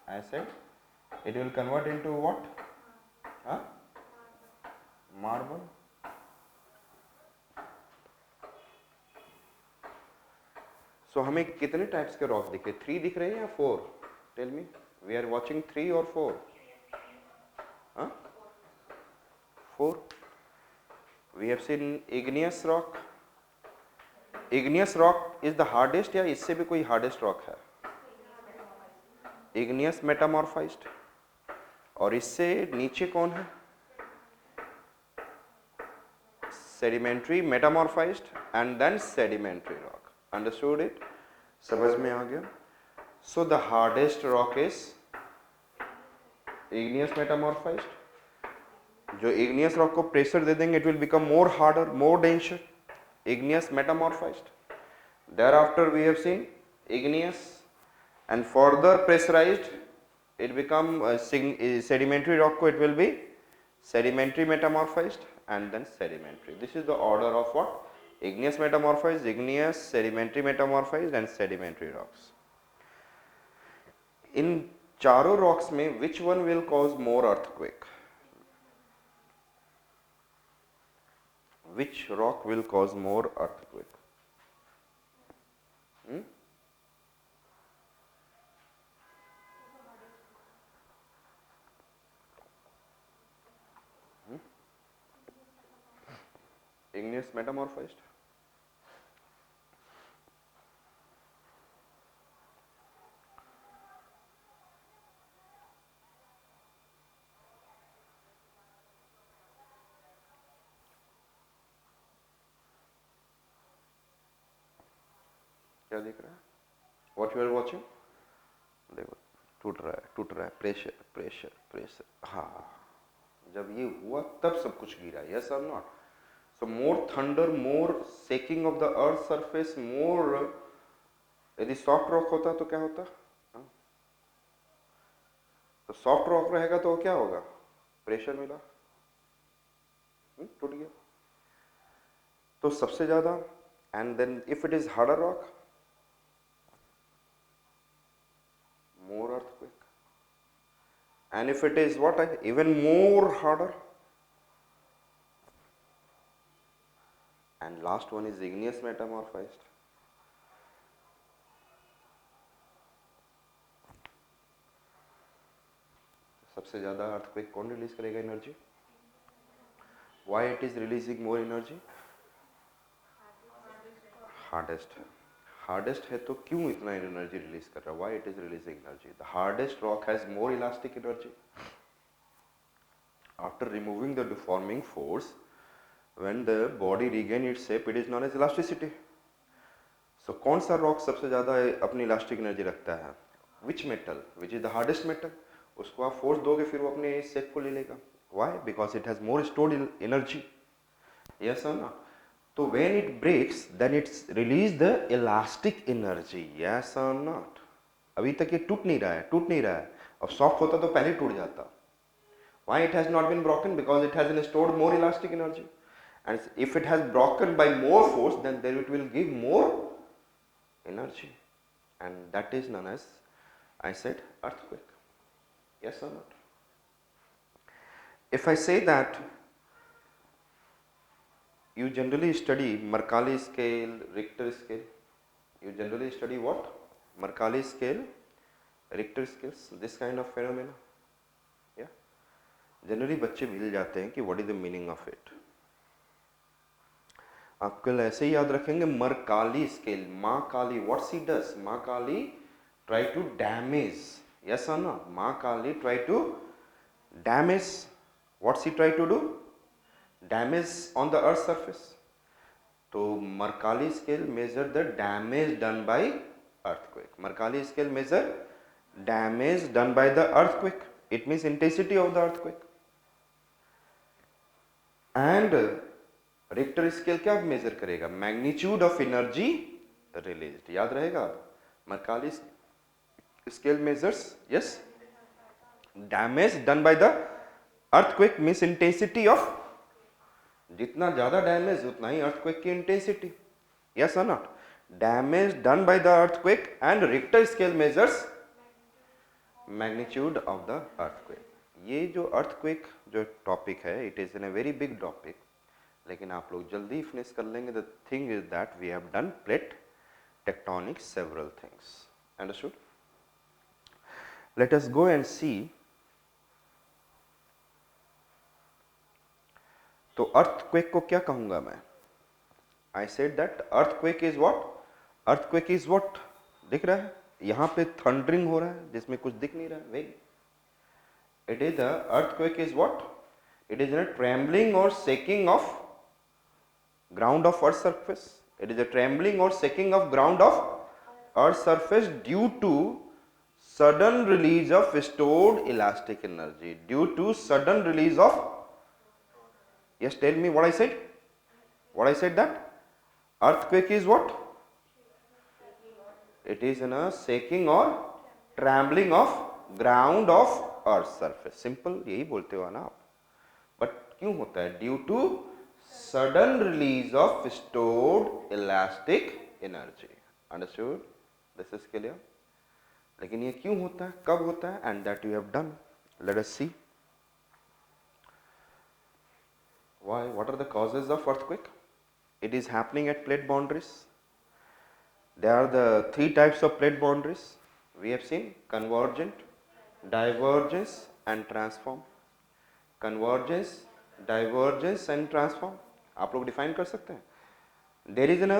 I said it will convert into what? Huh? Marble. So हमें कितने types के rock दिखे? 3 दिख रहे हैं या 4? Tell me. We are watching 3 और 4? Huh? 4. We have seen igneous rock. Igneous rock is the hardest या इससे भी कोई hardest rock है? Igneous metamorphized. और इससे नीचे कौन है? Sedimentary metamorphized and then sedimentary rock. Understood it? समझ में आ गया? So the hardest rock is igneous metamorphized. जो igneous rock को pressure दे देंगे, it will become more harder, more denser. Igneous metamorphized. Thereafter we have seen igneous and further pressurized, it become sedimentary rock को it will be sedimentary metamorphized and then sedimentary. This is the order of what? Igneous metamorphized, igneous, sedimentary metamorphized and sedimentary rocks. In चारों rocks में which one will cause more earthquake? Which rock will cause more earthquake? Igneous metamorphized. क्या दिख रहा है? What you are watching? देखो टूट रहा है, प्रेशर प्रेशर प्रेशर. हाँ, जब ये हुआ तब सब कुछ गिरा. Yes or not? So more thunder, more shaking of the earth surface, more. यदि सॉफ्ट रॉक होता तो क्या होता? तो सॉफ्ट रॉक रहेगा तो क्या होगा? प्रेशर मिला, टूट गया. तो सबसे ज्यादा. And then if it is harder rock, more earthquake. And if it is what? Even more harder. And last one is igneous metamorphized. सबसे ज़्यादा earthquake कौन रिलीज करेगा energy? Why it is releasing more energy? Hardest. Hardest है तो क्यों इतना energy release कर रहा है? Why it is releasing energy? The hardest rock has more elastic energy. After removing the deforming force, when the body regain its shape, it is known as elasticity. So कौन सा rock सबसे ज़्यादा अपनी elastic energy रखता है? Which metal? Which is the hardest metal? उसको आप force दोगे फिर वो अपने shape को ले लेगा. Why? Because it has more stored energy. Yes or no? तो when it breaks, then it's release the elastic energy. Yes or not? अभी तक ये टूट नहीं रहा है. अब soft होता तो पहले टूट जाता. Why it has not been broken? Because it has stored more elastic energy. And if it has broken by more force, then it will give more energy. And that is known as, I said, earthquake. Yes or not? If I say that you generally study Mercalli scale, Richter scale. You generally study what? Mercalli scale, Richter scales, this kind of phenomena. Yeah. Generally बच्चे भूल जाते हैं कि what is the meaning of it. आप कल ऐसे ही याद रखेंगे Mercalli scale, माँ काली, what she does? माँ काली try to damage. Yes or no? माँ काली try to damage. What she try to do? Damage on the earth's surface. So Mercalli scale measure the damage done by earthquake. Mercalli scale measure damage done by the earthquake. It means intensity of the earthquake. And Richter scale क्या measure करेगा? Magnitude of energy released. याद रहेगा? Mercalli scale measures, yes, damage done by the earthquake means intensity of. जितना ज़्यादा damage उतना ही earthquake की intensity. Yes or not? Damage done by the earthquake and Richter scale measures magnitude of the earthquake. ये जो earthquake जो topic है, it is an a very big topic, लेकिन आप लोग जल्दी फिनिश कर लेंगे। The thing is that we have done plate tectonic several things, understood. Let us go and see. तो अर्थक्वेक को क्या कहूंगा मैं? I said that earthquake is what? Earthquake is what? दिख रहा है यहाँ पे थंडरिंग हो रहा है जिसमें कुछ दिख नहीं रहा है, वेग। It is the earthquake is what? It is a trembling or shaking of ground of earth surface. It is a trembling or shaking of ground of earth surface due to sudden release of stored elastic energy. Due to sudden release of, yes, tell me what I said. What I said that earthquake is what? It is in a shaking or trembling of ground of earth surface. Simple यही बोलते हो ना आप। But क्यों होता है? Due to sudden release of stored elastic energy, understood? This is clear. लेकिन ये क्यों होता है, कब होता है? And that you have done. Let us see why, what are the causes of earthquake? It is happening at plate boundaries. There are the three types of plate boundaries we have seen: convergent, divergence and transform. Convergence, divergence and transform. आप लोग define कर सकते हैं? There is an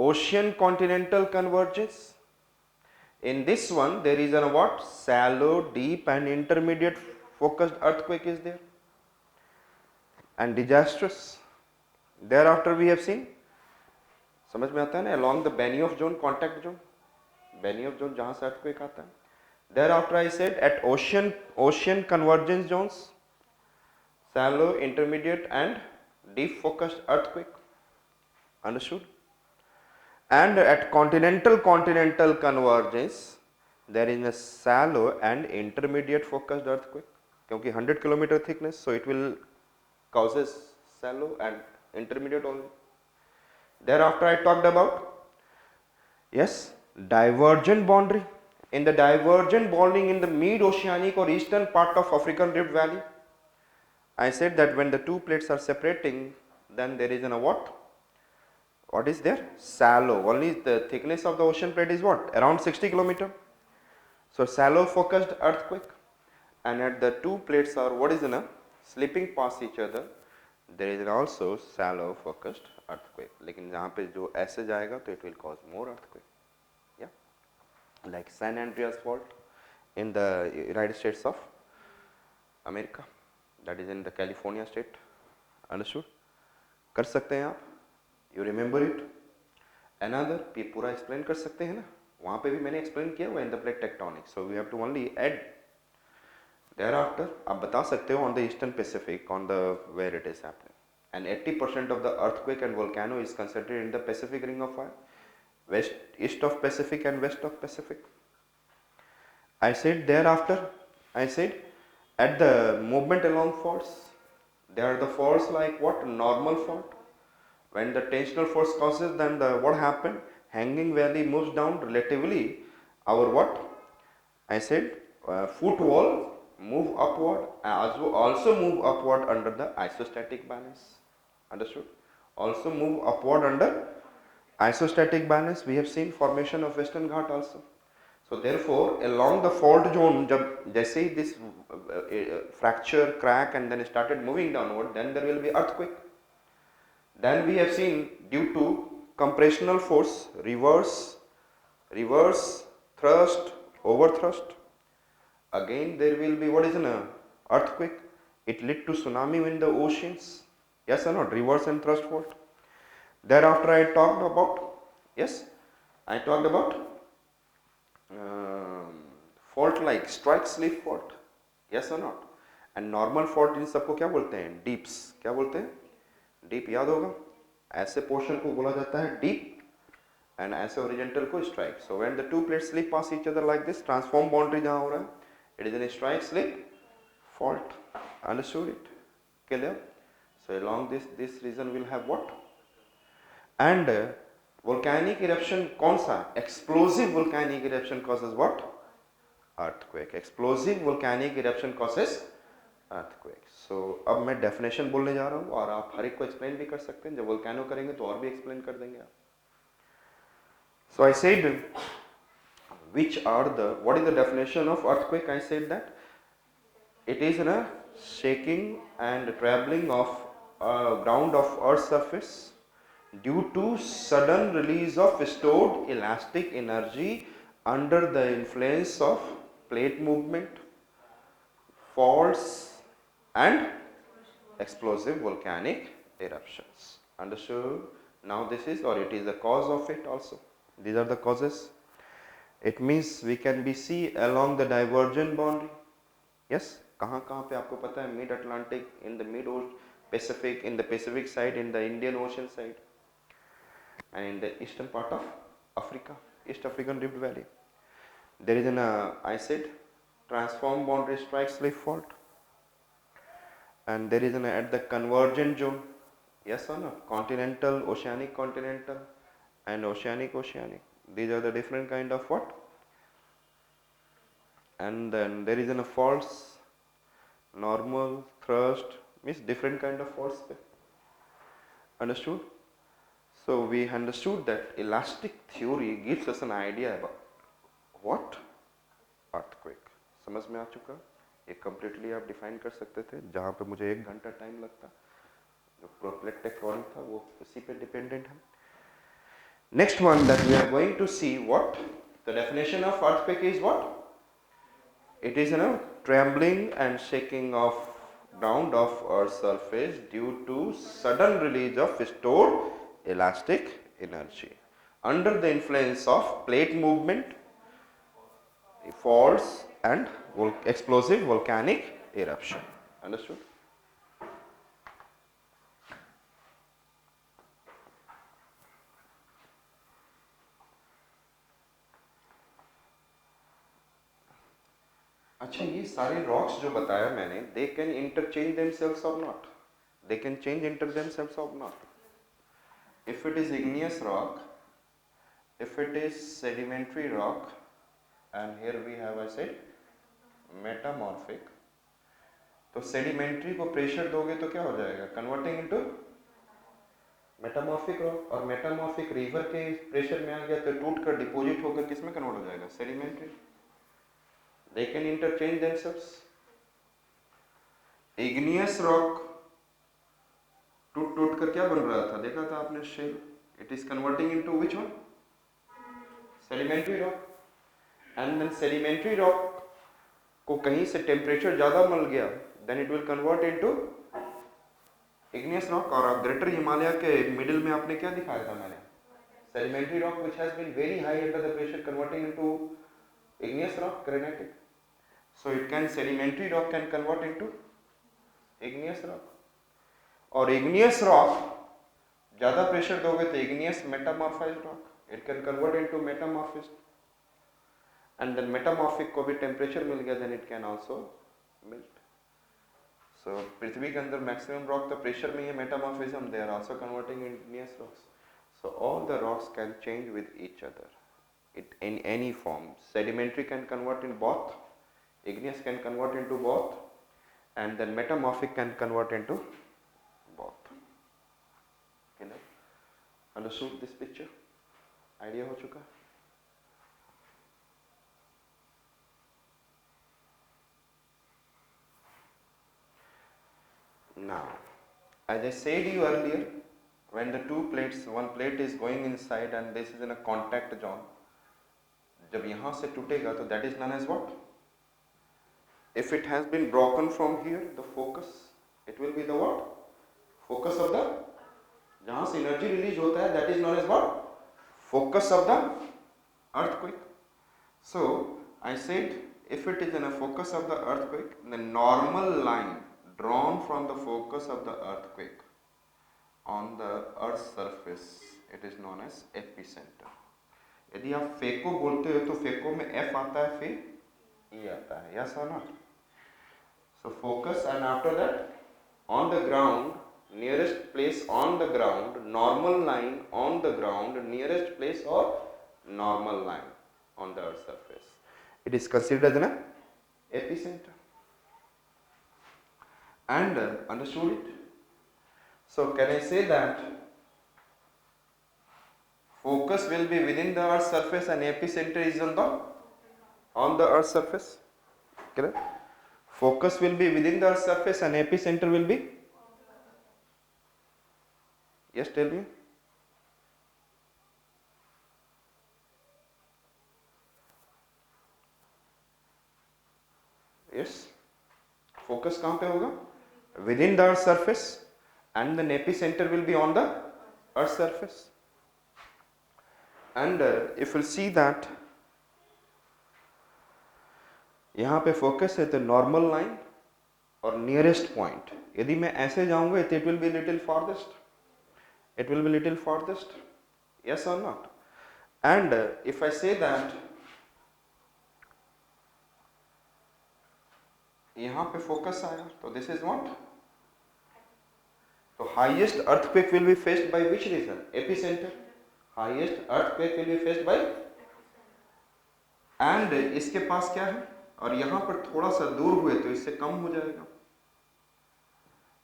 ocean continental convergence. In this one there is a what? Shallow, deep and intermediate focused earthquake is there and disastrous. Thereafter we have seen, समझ में आता है ना, along the Benioff of zone, contact zone, Benioff of zone जहाँ से earthquake आता है. Thereafter I said at ocean convergence zones, shallow, intermediate and deep focused earthquake, understood? And at continental convergence there is a shallow and intermediate focused earthquake, क्योंकि 100 kilometer thickness, so it will causes shallow and intermediate only. Thereafter I talked about, yes, divergent boundary. In the divergent boundary in the mid-oceanic or eastern part of African Rift Valley, I said that when the two plates are separating, then there is a what? What is there? Shallow. Only the thickness of the ocean plate is what? Around 60 kilometer. So shallow focused earthquake, and at the two plates are what is in a slipping past each other, there is also shallow focused earthquake. लेकिन जहाँ पे जो ऐसे जाएगा तो it will cause more earthquake. Yeah, like San Andreas fault in the United States of America, that is in the California state. Understood? कर सकते हैं आप? You remember it? Another पूरा explain कर सकते हैं ना? वहाँ पे भी मैंने explain किया हुआ in the plate tectonics. So we have to only add. Thereafter आप बता सकते हो on the Eastern Pacific, on the where it is happening. And 80% of the earthquake and volcano is concentrated in the Pacific Ring of Fire, east of Pacific and west of Pacific. I said thereafter, I said at the movement along faults, there are the faults like what? Normal fault. When the tensional force causes, then the what happened? Hanging valley moves down relatively. Our what? I said foot wall move upward, also move upward under the isostatic balance. Understood? Also move upward under isostatic balance. We have seen formation of Western Ghat also. So therefore along the fault zone, जब जैसे ही this fracture, crack and then started moving downward, then there will be earthquake. Then we have seen due to compressional force, reverse thrust, over thrust, again there will be what is an earthquake. It led to tsunami in the oceans. Yes or not? Reverse and thrust fault. Thereafter I talked about, yes, I talked about fault like strike slip fault. Yes or not? And normal fault इन सबको क्या बोलते हैं? Deeps. क्या बोलते हैं? Deep याद होगा? ऐसे portion को बोला जाता है deep and ऐसे horizontal को strike. So when the two plates slip past each other like this, transform boundary जहाँ हो रहा है, it is a strike slip fault. Understood it? Clear? So along this region will have what? And volcanic eruption कौन सा? Explosive volcanic eruption causes what? earthquake. Explosive volcanic eruption causes earthquake. So अब मैं definition बोलने जा रहा हूँ और आप हर एक को explain भी कर सकते हैं. जब volcano करेंगे तो और भी explain कर देंगे आप. So I said, what is the definition of earthquake? I said that it is a shaking and trembling of ground of earth's surface due to sudden release of stored elastic energy under the influence of plate movement, faults and explosive volcanic eruptions. Understood? Now this is, or it is the cause of it also. These are the causes. It means we can be see along the divergent boundary. Yes, कहाँ कहाँ पे आपको पता है? Mid Atlantic, in the mid Pacific, in the Pacific side, in the Indian Ocean side, and in the eastern part of Africa, East African Rift Valley. There is an I said transform boundary strike slip fault, and there is an at the convergent zone. Yes or no? Continental, oceanic, continental, and oceanic, oceanic. These are the different kind of what? And then there is a faults, normal, thrust, means different kind of faults. Understood? So we understood that elastic theory gives us an idea about what? Earthquake. समझ में आ चुका? ये completely आप define कर सकते थे, जहाँ पे मुझे 1 घंटा time लगता. जो प्रोप्लेट टेक्टोनिक था वो उसी पे डिपेंडेंट है. Next one that we are going to see, what the definition of earthquake is what? It is a trembling and shaking of ground of Earth's surface due to sudden release of stored elastic energy under the influence of plate movement, faults and explosive volcanic eruption. Understood? अच्छा, ये सारे rocks जो बताया मैंने, they can interchange themselves or not? They can change inter themselves or not? If it is igneous rock, if it is sedimentary rock, and here we have, I said, metamorphic. तो sedimentary को pressure दोगे तो क्या हो जाएगा? Converting into metamorphic rock, और metamorphic river के pressure में आ गया तो टूट कर डिपोजिट होकर किसमें कन्वर्ट हो जाएगा? Sedimentary. They can interchange themselves. Igneous rock टूट टूट कर क्या बन रहा था? देखा था आपने shell. It is converting into which one? Sedimentary rock. And then sedimentary rock को कहीं से टेम्परेचर ज़्यादा मिल गया, then it will convert into igneous rock. और ग्रेटर हिमालय के मिडिल में आपने क्या दिखाया था मैंने? Sedimentary rock which has been very high under the pressure converting into igneous rock, granitic. So it can, sedimentary rock can convert into igneous rock. और igneous rock ज़्यादा प्रेशर दोगे तो igneous metamorphized rock, it can convert into metamorphized. And then metamorphic को भी temperature मिल गया, then it can also melt. So पृथ्वी के अंदर maximum rock तो प्रेशर में ही metamorphism, they are also converting into igneous rocks. So all the rocks can change with each other. It in any form. Sedimentary can convert in both, igneous can convert into both, and then metamorphic can convert into both. Understood this picture? Idea हो चुका? Now, as I said you earlier, when the two plates, one plate is going inside and this is in a contact zone, जब यहाँ से टूटेगा तो that is known as what? If it has been broken from here, the focus, it will be the what? Focus of the, जहाँ से energy release होता है, that is known as what? Focus of the earthquake. So I said, if it is in a focus of the earthquake, the normal line drawn from the focus of the earthquake on the earth's surface, it is known as epicenter. यदि आप phaco बोलते हो तो phaco में F आता है, फिर E आता है, yes or not? So focus, and after that on the ground, nearest place on the ground, normal line on the ground, nearest place or normal line on the earth's surface. it is considered as an epicenter. And understood it? So can I say that focus will be within the Earth's surface and epicenter is on the Earth's surface? Correct? Focus will be within the Earth's surface and epicenter will be? Yes, tell me. Yes. Focus कहाँ पे होगा? Within the Earth's surface and the epicenter will be on the Earth's surface. And if we'll see that यहाँ पे focus है तो normal line और nearest point, यदि मैं ऐसे जाऊंगा तो it will be little farthest, it will be little farthest, yes or not? And if I say that यहाँ पे फोकस आया तो this is what? तो highest earthquake will be faced by which region? Epicenter. Highest earthquake will be faced by, and इसके पास क्या है और यहाँ पर थोड़ा सा दूर हुए तो इससे कम हो जाएगा.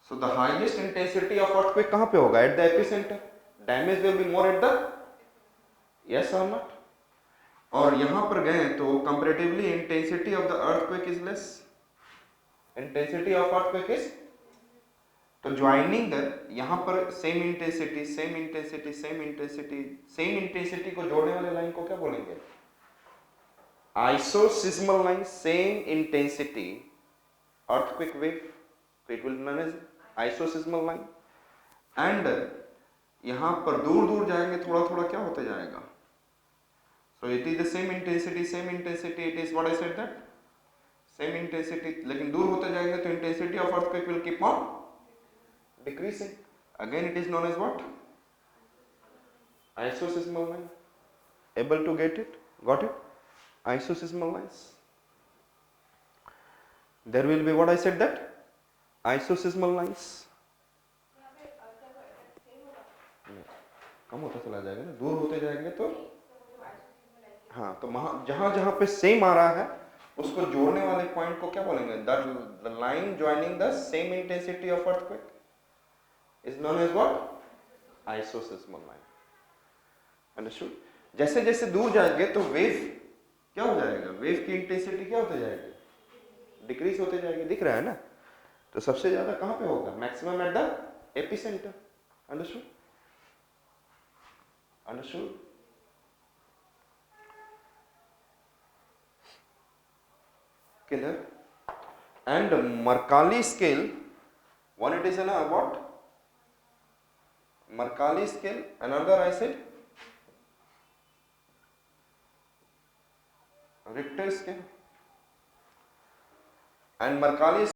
So the highest intensity of earthquake कहाँ पे होगा? At the epicenter. Damage will be more at the, yes or not? और यहाँ पर गए तो comparatively intensity of the earthquake is less. Intensity of earthquake is, तो joining यहाँ पर same intensity को जोड़ने वाले लाइन को क्या बोलेंगे? Isosysmal line, same intensity earthquake wave, so it will be known as isosysmal line. And यहाँ पर दूर दूर जाएंगे थोड़ा थोड़ा क्या होते जाएगा? So it is the same intensity, it is what I said that same intensity, लेकिन दूर होते जाएंगे तो intensity of earthquake will keep on decreasing. Again it is known as what? Isosysmal line. Able to get it? Got it? Isosysmal lines. There will be what I said that? Isosysmal lines. कम होता चला जाएगा ना, दूर होते जाएंगे तो हाँ, तो जहां जहां पे सेम आ रहा है उसको जोड़ने वाले पॉइंट को क्या बोलेंगे? The line joining the same intensity of earthquake is known as what? Isosysmal line. Understood? जैसे जैसे दूर जाएंगे तो वेव क्या हो जाएगा? वेव की इंटेंसिटी क्या होती जाएगी? डिक्रीज होते जाएगी. दिख रहा है ना? तो सबसे ज्यादा कहां पे होगा? Maximum at the epicentre. Understood? Understood? Clear? And Mercalli scale, one it is an what? Mercalli scale, another I said Richter scale. And Mercalli